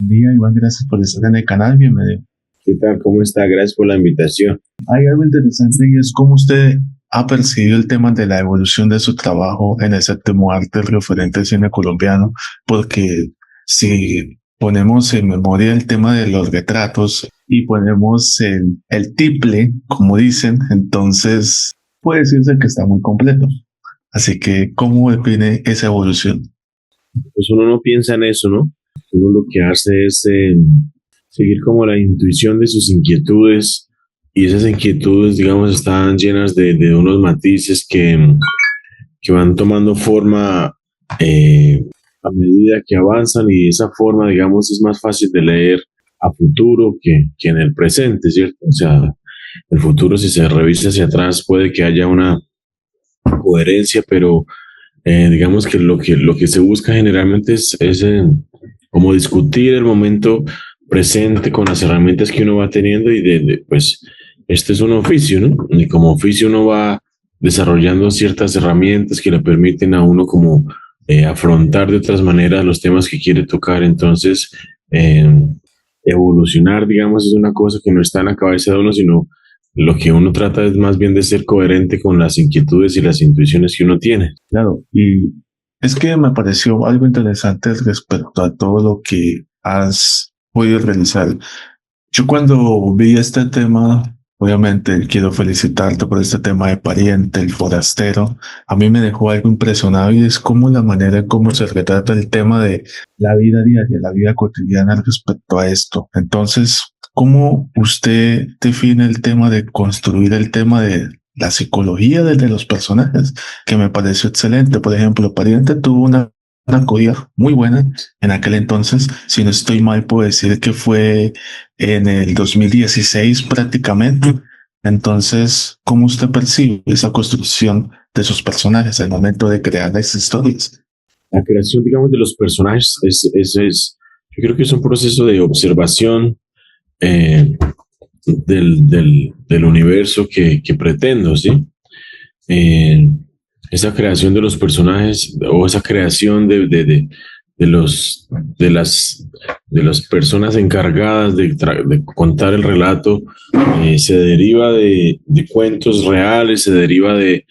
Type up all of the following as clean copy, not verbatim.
Buen día, Iván, gracias por estar en el canal, bienvenido. ¿Qué tal? ¿Cómo está? Gracias por la invitación. Hay algo interesante y es cómo usted ha percibido el tema de la evolución de su trabajo en el séptimo arte referente al cine colombiano, porque si ponemos en memoria el tema de los retratos y ponemos el tiple, como dicen, entonces puede decirse que está muy completo. Así que, ¿cómo define esa evolución? Pues uno no piensa en eso, ¿no? Uno lo que hace es seguir como la intuición de sus inquietudes, y esas inquietudes, digamos, están llenas de unos matices que van tomando forma a medida que avanzan, y esa forma, digamos, es más fácil de leer a futuro que en el presente, ¿cierto? O sea, el futuro, si se revisa hacia atrás, puede que haya una coherencia, pero digamos que lo que se busca generalmente es como discutir el momento presente con las herramientas que uno va teniendo, y pues este es un oficio, ¿no? Y como oficio uno va desarrollando ciertas herramientas que le permiten a uno como afrontar de otras maneras los temas que quiere tocar. Entonces, eh, evolucionar, digamos, es una cosa que no está en la cabeza de uno, sino lo que uno trata es más bien de ser coherente con las inquietudes y las intuiciones que uno tiene. Claro, y es que me pareció algo interesante respecto a todo lo que has podido realizar. Yo cuando vi este tema, obviamente quiero felicitarte por este tema de Pariente, el forastero. A mí me dejó algo impresionado y es como la manera en cómo se retrata el tema de la vida diaria, la vida cotidiana respecto a esto. Entonces, ¿cómo usted define el tema de construir el tema de la psicología de los personajes? Que me pareció excelente. Por ejemplo, Pariente tuvo una acogida muy buena en aquel entonces. Si no estoy mal, puedo decir que fue en el 2016 prácticamente. Entonces, ¿cómo usted percibe esa construcción de sus personajes al momento de crear las historias? La creación, digamos, de los personajes yo creo que es un proceso de observación eh, del universo que pretendo, ¿sí? Eh, Esa creación de los personajes, o esa creación de los, de las personas encargadas de contar el relato, se deriva de cuentos reales, se deriva de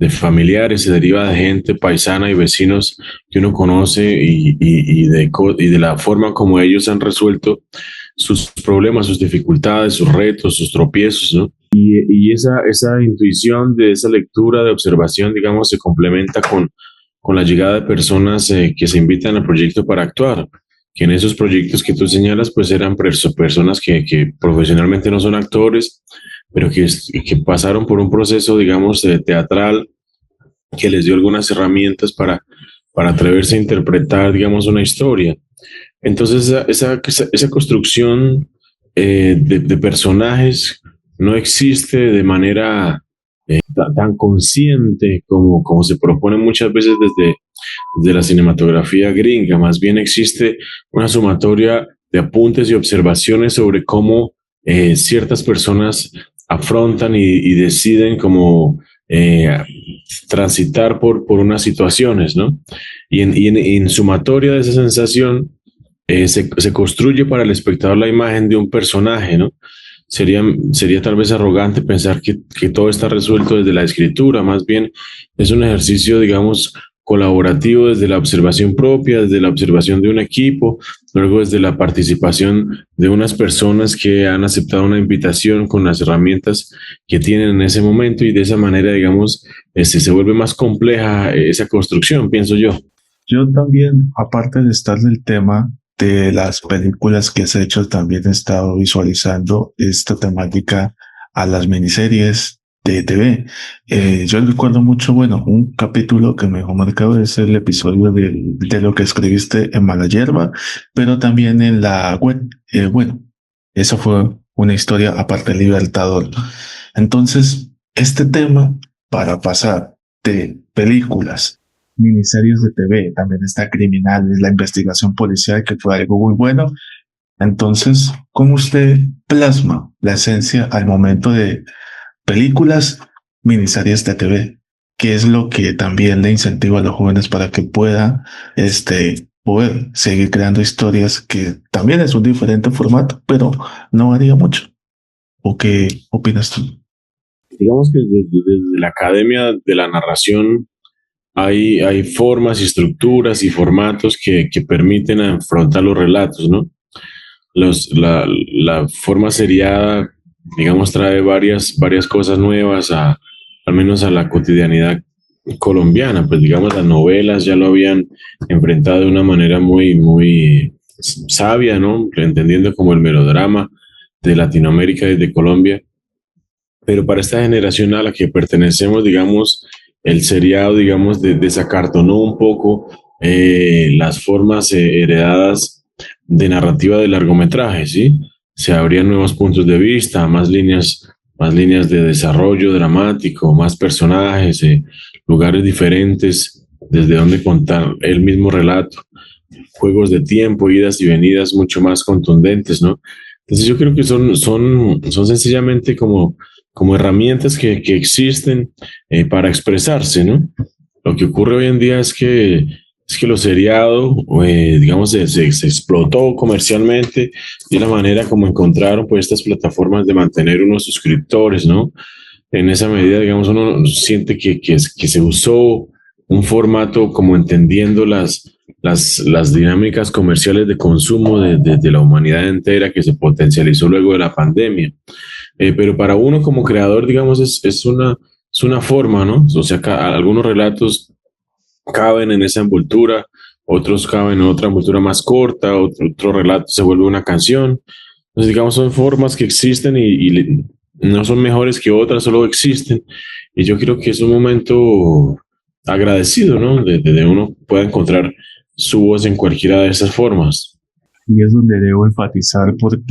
familiares, se deriva de gente paisana y vecinos que uno conoce, y de la forma como ellos han resuelto sus problemas, sus dificultades, sus retos, sus tropiezos, ¿no? Y esa intuición de esa lectura, de observación, digamos, se complementa con la llegada de personas que se invitan al proyecto para actuar, que en esos proyectos que tú señalas, pues eran personas que profesionalmente no son actores, pero que pasaron por un proceso, digamos, teatral, que les dio algunas herramientas para atreverse a interpretar, digamos, una historia. Entonces, esa construcción de personajes no existe de manera tan consciente como se propone muchas veces desde la cinematografía gringa. Más bien existe una sumatoria de apuntes y observaciones sobre cómo ciertas personas afrontan y deciden cómo transitar por unas situaciones, ¿no? Y en sumatoria de esa sensación, se construye para el espectador la imagen de un personaje, ¿no? Sería tal vez arrogante pensar que todo está resuelto desde la escritura. Más bien es un ejercicio, digamos, colaborativo, desde la observación propia, desde la observación de un equipo, luego desde la participación de unas personas que han aceptado una invitación con las herramientas que tienen en ese momento, y de esa manera, digamos, se vuelve más compleja esa construcción, pienso yo. Yo también, aparte de estar en el tema de las películas que has hecho, también he estado visualizando esta temática a las miniseries de TV. Yo recuerdo mucho, bueno, un capítulo que me dejó marcado es el episodio de lo que escribiste en Mala Hierba, pero también en la web. Bueno, eso fue una historia aparte de Libertador. Entonces, este tema, para pasar de películas, miniseries de TV, también está Criminales, la investigación policial, que fue algo muy bueno. Entonces, ¿cómo usted plasma la esencia al momento de películas, miniseries de TV? ¿Qué es lo que también le incentiva a los jóvenes para que puedan, poder seguir creando historias que también es un diferente formato, pero no varía mucho. ¿O qué opinas tú? Digamos que desde la academia de la narración hay formas y estructuras y formatos que permiten afrontar los relatos, ¿no? La forma seriada, digamos, trae varias cosas nuevas al menos a la cotidianidad colombiana. Pues digamos, las novelas ya lo habían enfrentado de una manera muy sabia, ¿no? Entendiendo como el melodrama de Latinoamérica desde Colombia. Pero para esta generación a la que pertenecemos, digamos, el seriado, digamos, desacartonó un poco las formas heredadas de narrativa de largometraje, ¿sí? Se abrían nuevos puntos de vista, más líneas de desarrollo dramático, más personajes, lugares diferentes desde donde contar el mismo relato, juegos de tiempo, idas y venidas mucho más contundentes, ¿no? Entonces yo creo que son sencillamente como herramientas que existen para expresarse, ¿no? Lo que ocurre hoy en día es que lo seriado, digamos, se explotó comercialmente de la manera como encontraron pues estas plataformas de mantener unos suscriptores, ¿no? En esa medida, digamos, uno siente que se usó un formato como entendiendo las dinámicas comerciales de consumo de la humanidad entera que se potencializó luego de la pandemia. Pero para uno como creador, digamos, es una forma, ¿no? O sea, algunos relatos caben en esa envoltura, otros caben en otra envoltura más corta, otro relato se vuelve una canción. Entonces, digamos, son formas que existen y no son mejores que otras, solo existen. Y yo creo que es un momento agradecido, ¿no? De uno pueda encontrar su voz en cualquiera de esas formas. Y es donde debo enfatizar porque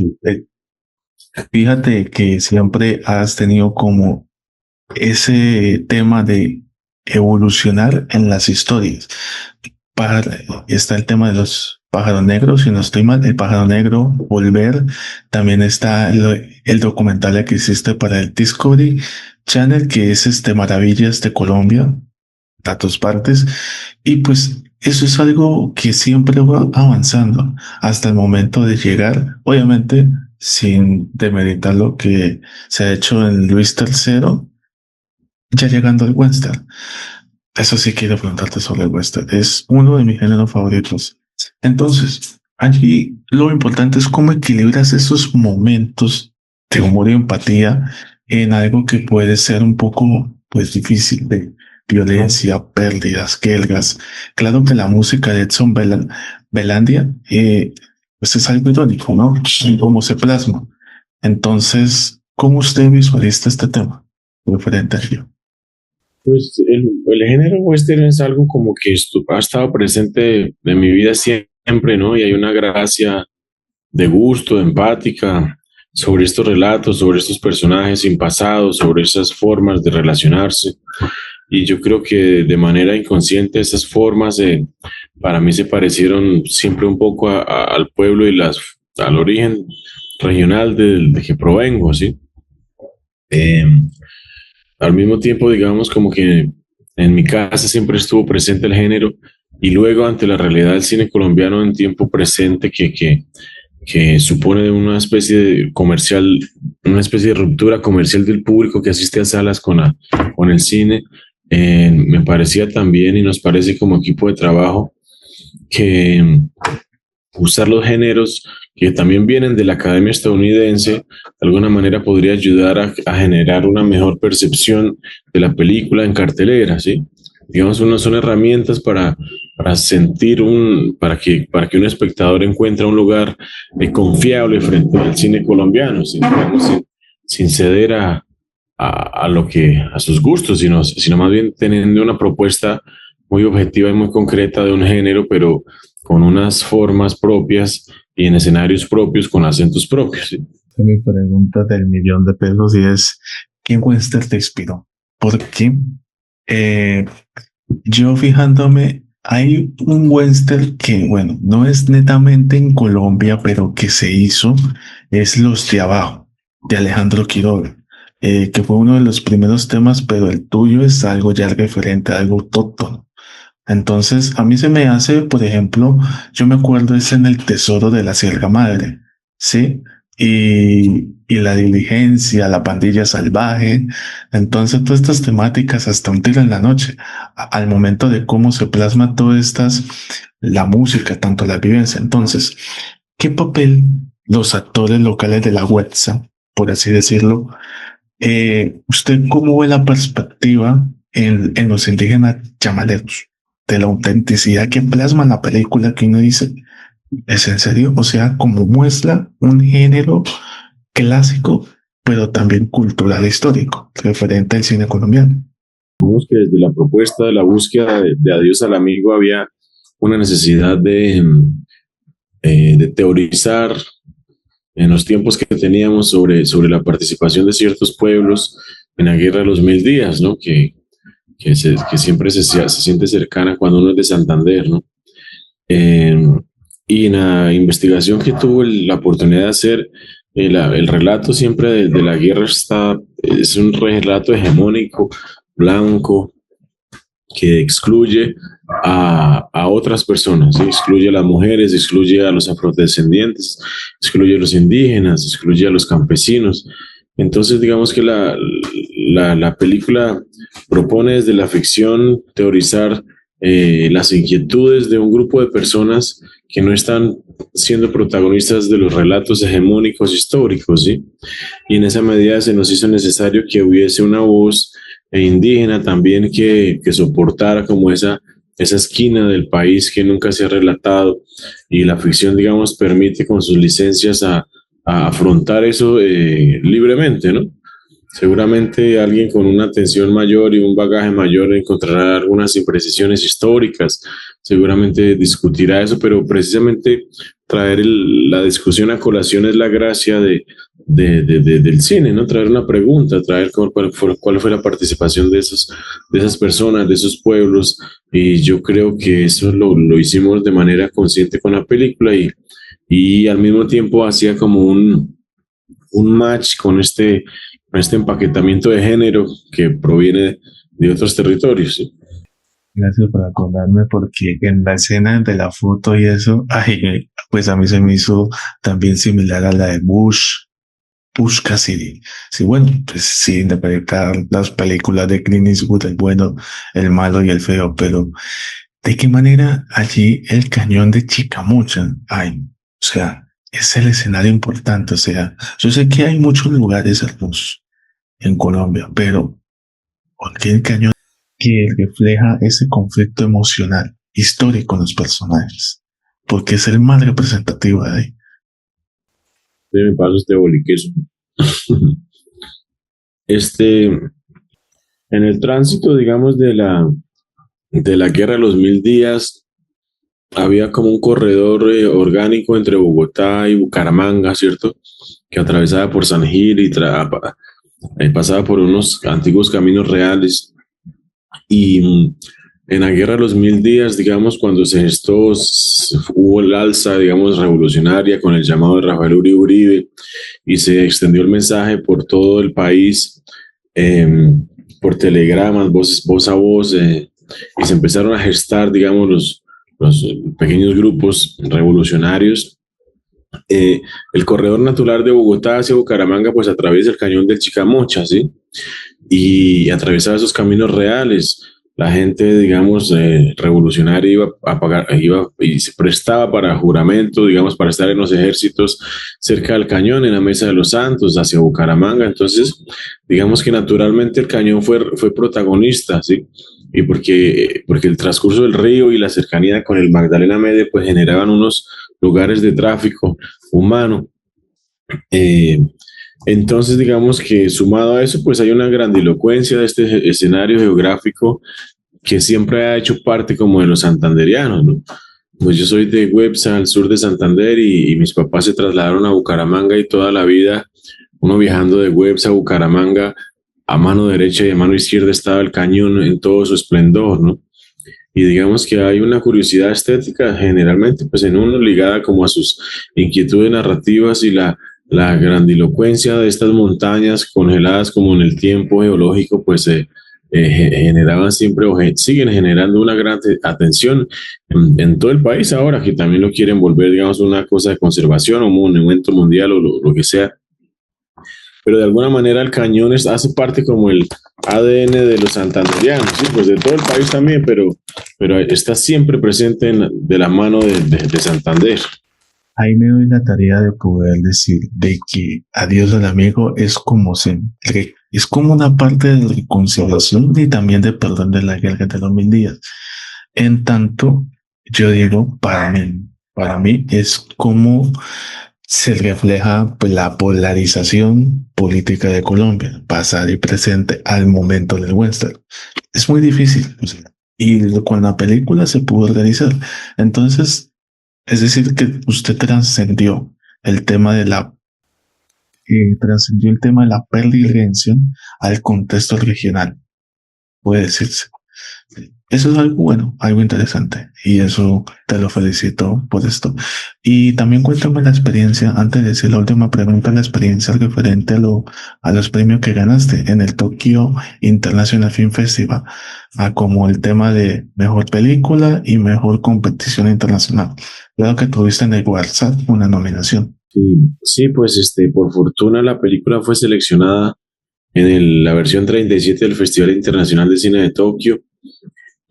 fíjate que siempre has tenido como ese tema de evolucionar en las historias. Está el tema de los pájaros negros, si no estoy mal, el pájaro negro, Volver. También está el documental que hiciste para el Discovery Channel, que es Maravillas de Colombia, datos partes. Y pues eso es algo que siempre va avanzando hasta el momento de llegar, obviamente, sin demeritar lo que se ha hecho en Luis III, ya llegando al western. Eso sí quiero preguntarte sobre el western. Es uno de mis géneros favoritos. Entonces, allí lo importante es cómo equilibras esos momentos de humor y empatía en algo que puede ser un poco, pues, difícil de violencia, pérdidas, guerras. Claro que la música de Belandia, pues es algo irónico, ¿no? Y cómo se plasma. Entonces, ¿cómo usted visualiza este tema referente a ello? Pues el género western es algo como que ha estado presente en mi vida siempre, ¿no? Y hay una gracia de gusto, empática sobre estos relatos, sobre estos personajes sin pasado, sobre esas formas de relacionarse. Y yo creo que de manera inconsciente esas formas para mí se parecieron siempre un poco al pueblo y al origen regional de que provengo, ¿sí? Eh, Al mismo tiempo, digamos, como que en mi casa siempre estuvo presente el género y luego ante la realidad del cine colombiano en tiempo presente que supone una especie de comercial, una especie de ruptura comercial del público que asiste a salas con el cine, me parecía también y nos parece como equipo de trabajo que usar los géneros que también vienen de la Academia Estadounidense, de alguna manera podría ayudar a generar una mejor percepción de la película en cartelera, ¿sí? Digamos, son herramientas para sentir para que un espectador encuentre un lugar confiable frente al cine colombiano, ¿sí? Digamos, sin ceder a sus gustos, sino más bien teniendo una propuesta muy objetiva y muy concreta de un género, pero con unas formas propias y en escenarios propios, con acentos propios. ¿Sí? Mi pregunta del millón de pesos y es, ¿qué western te inspiró? Porque eh, yo fijándome, hay un western que, bueno, no es netamente en Colombia, pero que se hizo, es Los de Abajo, de Alejandro Quiroga, que fue uno de los primeros temas, pero el tuyo es algo ya referente a algo autóctono. Entonces, a mí se me hace, por ejemplo, yo me acuerdo es en El Tesoro de la Sierra Madre, ¿sí? Y la diligencia, la pandilla salvaje. Entonces, todas estas temáticas hasta un tiro en la noche, al momento de cómo se plasma todas estas, la música, tanto la vivencia. Entonces, ¿qué papel los actores locales de la Huetza, por así decirlo, ¿usted cómo ve la perspectiva en los indígenas chamaleros? De la autenticidad que plasma la película que uno dice, ¿es en serio? O sea, como muestra un género clásico, pero también cultural e histórico, referente al cine colombiano. Vemos que desde la propuesta de la búsqueda de Adiós al Amigo había una necesidad de teorizar en los tiempos que teníamos sobre la participación de ciertos pueblos en la Guerra de los Mil Días, ¿no? Que siempre se siente cercana cuando uno es de Santander, ¿no? Eh, y en la investigación que tuve la oportunidad de hacer, el relato siempre de la guerra es un relato hegemónico, blanco, que excluye a otras personas, ¿sí? Excluye a las mujeres, excluye a los afrodescendientes, excluye a los indígenas, excluye a los campesinos. Entonces, digamos que la película propone desde la ficción teorizar las inquietudes de un grupo de personas que no están siendo protagonistas de los relatos hegemónicos históricos, ¿sí? Y en esa medida se nos hizo necesario que hubiese una voz indígena también que soportara como esa esquina del país que nunca se ha relatado, y la ficción, digamos, permite con sus licencias a afrontar eso libremente, ¿no? Seguramente alguien con una atención mayor y un bagaje mayor encontrará algunas imprecisiones históricas, seguramente discutirá eso, pero precisamente traer la discusión a colación es la gracia del cine, ¿no? Traer una pregunta, traer cuál fue la participación de esas personas, de esos pueblos, y yo creo que eso lo hicimos de manera consciente con la película, y al mismo tiempo hacía como un match con este empaquetamiento de género que proviene de otros territorios, ¿sí? Gracias por acordarme porque en la escena de la foto y eso, ay, pues a mí se me hizo también similar a la de Bush Cassidy. Sí, bueno, pues sí, interpretar las películas de Clint Eastwood, el bueno, el malo y el feo, pero ¿de qué manera allí el cañón de Chicamocha? Ay, o sea, es el escenario importante, o sea, yo sé que hay muchos lugares hermosos en Colombia, pero ¿por qué el cañón que refleja ese conflicto emocional histórico en los personajes? Porque es el más representativo de ahí. Me paso este boliqueso. Este, en el tránsito, digamos, de la Guerra de los Mil Días, había como un corredor orgánico entre Bogotá y Bucaramanga, ¿cierto? Que atravesaba por San Gil y pasaba por unos antiguos caminos reales. Y en la Guerra de los Mil Días, digamos, cuando se gestó, hubo el alza, digamos, revolucionaria con el llamado de Rafael Uribe Uribe, y se extendió el mensaje por todo el país, eh, por telegramas, voz a voz, y se empezaron a gestar, digamos, los pequeños grupos revolucionarios. El corredor natural de Bogotá hacia Bucaramanga, pues atraviesa el cañón del Chicamocha, ¿sí? Y atravesaba esos caminos reales. La gente, digamos, revolucionaria iba a pagar, iba y se prestaba para juramento, digamos, para estar en los ejércitos cerca del cañón, en la Mesa de los Santos, hacia Bucaramanga. Entonces, digamos que naturalmente el cañón fue protagonista, ¿sí? Y porque el transcurso del río y la cercanía con el Magdalena Medio, pues generaban unos lugares de tráfico humano. Eh, entonces, digamos que sumado a eso, pues hay una grandilocuencia de este escenario geográfico que siempre ha hecho parte como de los santanderianos, ¿no? Pues yo soy de Websa, al sur de Santander, y mis papás se trasladaron a Bucaramanga, y toda la vida uno viajando de Websa a Bucaramanga, a mano derecha y a mano izquierda estaba el cañón en todo su esplendor, ¿no? Y digamos que hay una curiosidad estética generalmente pues en uno ligada como a sus inquietudes narrativas, y la grandilocuencia de estas montañas congeladas como en el tiempo geológico pues generaban siempre siguen generando una gran atención en todo el país ahora, que también lo quieren volver, digamos, una cosa de conservación o un monumento mundial o lo que sea. Pero de alguna manera el Cañón hace parte como el ADN de los santandereanos, ¿sí? Pues de todo el país también, pero está siempre presente de la mano de Santander. Ahí me doy la tarea de poder decir de que adiós al amigo es como es como una parte de reconciliación y también de perdón de la guerra de los 1000 días. En tanto, yo digo, para mí es como se refleja pues, la polarización política de Colombia, pasado y presente al momento del western. Es muy difícil, o sea, y con la película se pudo realizar. Entonces, es decir, que usted trascendió el tema de la pérdida y redención al contexto regional, puede decirse. Eso es algo bueno, algo interesante, y eso te lo felicito por esto. Y también cuéntame la experiencia, antes de decir la última pregunta, la experiencia referente a los premios que ganaste en el Tokyo International Film Festival, como el tema de mejor película y mejor competición internacional. Claro que tuviste en el WhatsApp una nominación. Sí, sí, pues por fortuna la película fue seleccionada en la versión 37 del Festival Internacional de Cine de Tokio,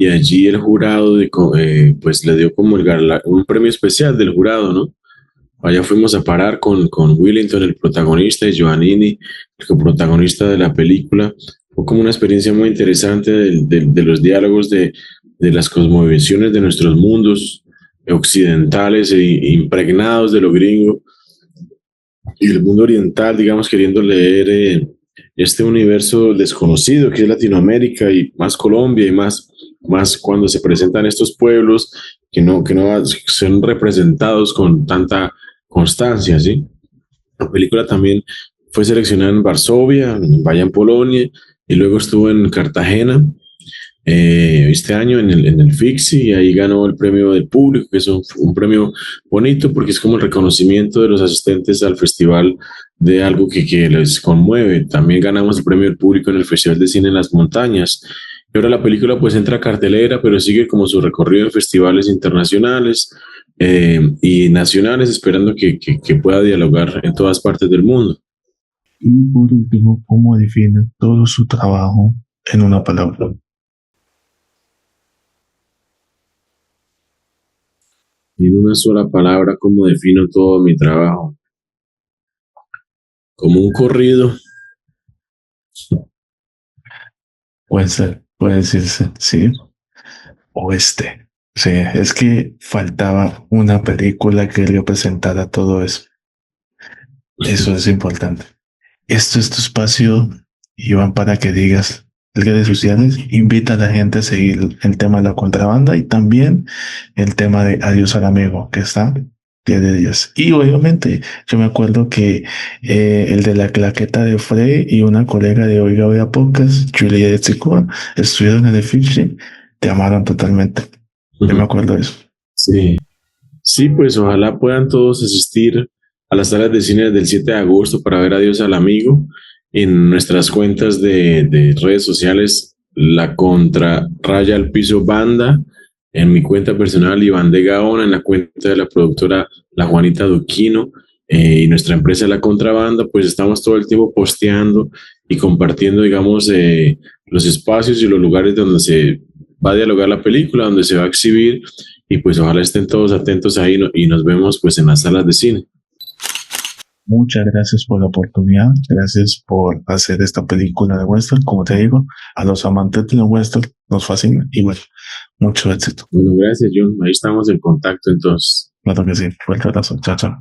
y allí el jurado pues le dio como un premio especial del jurado, ¿no? Allá fuimos a parar con Willington, el protagonista, y Giovannini, el coprotagonista de la película. Fue como una experiencia muy interesante de los diálogos de las cosmovisiones de nuestros mundos occidentales e impregnados de lo gringo, y el mundo oriental, digamos, queriendo leer este universo desconocido que es Latinoamérica y más Colombia y más cuando se presentan estos pueblos que no son representados con tanta constancia, ¿sí? La película también fue seleccionada en Varsovia, en Polonia, y luego estuvo en Cartagena este año en el FIXI, y ahí ganó el premio del público, que es un premio bonito porque es como el reconocimiento de los asistentes al festival de algo que les conmueve. También ganamos el premio del público en el Festival de Cine en las Montañas. Y ahora la película pues entra a cartelera, pero sigue como su recorrido en festivales internacionales y nacionales, esperando que pueda dialogar en todas partes del mundo. Y por último, ¿cómo define todo su trabajo en una palabra? En una sola palabra, ¿cómo defino todo mi trabajo? Como un corrido. Puede decirse, sí, oeste. Sí, es que faltaba una película que representara todo eso. Eso es importante. Esto es tu espacio, Iván, para que digas redes sociales. Invita a la gente a seguir el tema de la contrabanda y también el tema de Adiós al Amigo, que está 10 de 10. Y obviamente, yo me acuerdo que el de la claqueta de Frey y una colega de Oiga Oiga Podcast, Julia de Chicoa, estuvieron en el Fiction, te amaron totalmente. Yo me acuerdo de eso. Sí, sí, pues ojalá puedan todos asistir a las salas de cine del 7 de agosto para ver Adiós al Amigo. En nuestras cuentas de redes sociales, la contra raya al piso banda, en mi cuenta personal Iván de Gaona, en la cuenta de la productora La Juanita Duquino, y nuestra empresa La Contrabanda, pues estamos todo el tiempo posteando y compartiendo, digamos, los espacios y los lugares donde se va a dialogar la película, donde se va a exhibir, y pues ojalá estén todos atentos ahí, y nos vemos pues en las salas de cine. Muchas gracias por la oportunidad, gracias por hacer esta película de western. Como te digo, a los amantes de los western nos fascina y bueno, mucho éxito. Bueno, gracias, John. Ahí estamos en contacto entonces. Claro que sí, fuerte abrazo, chao, chao.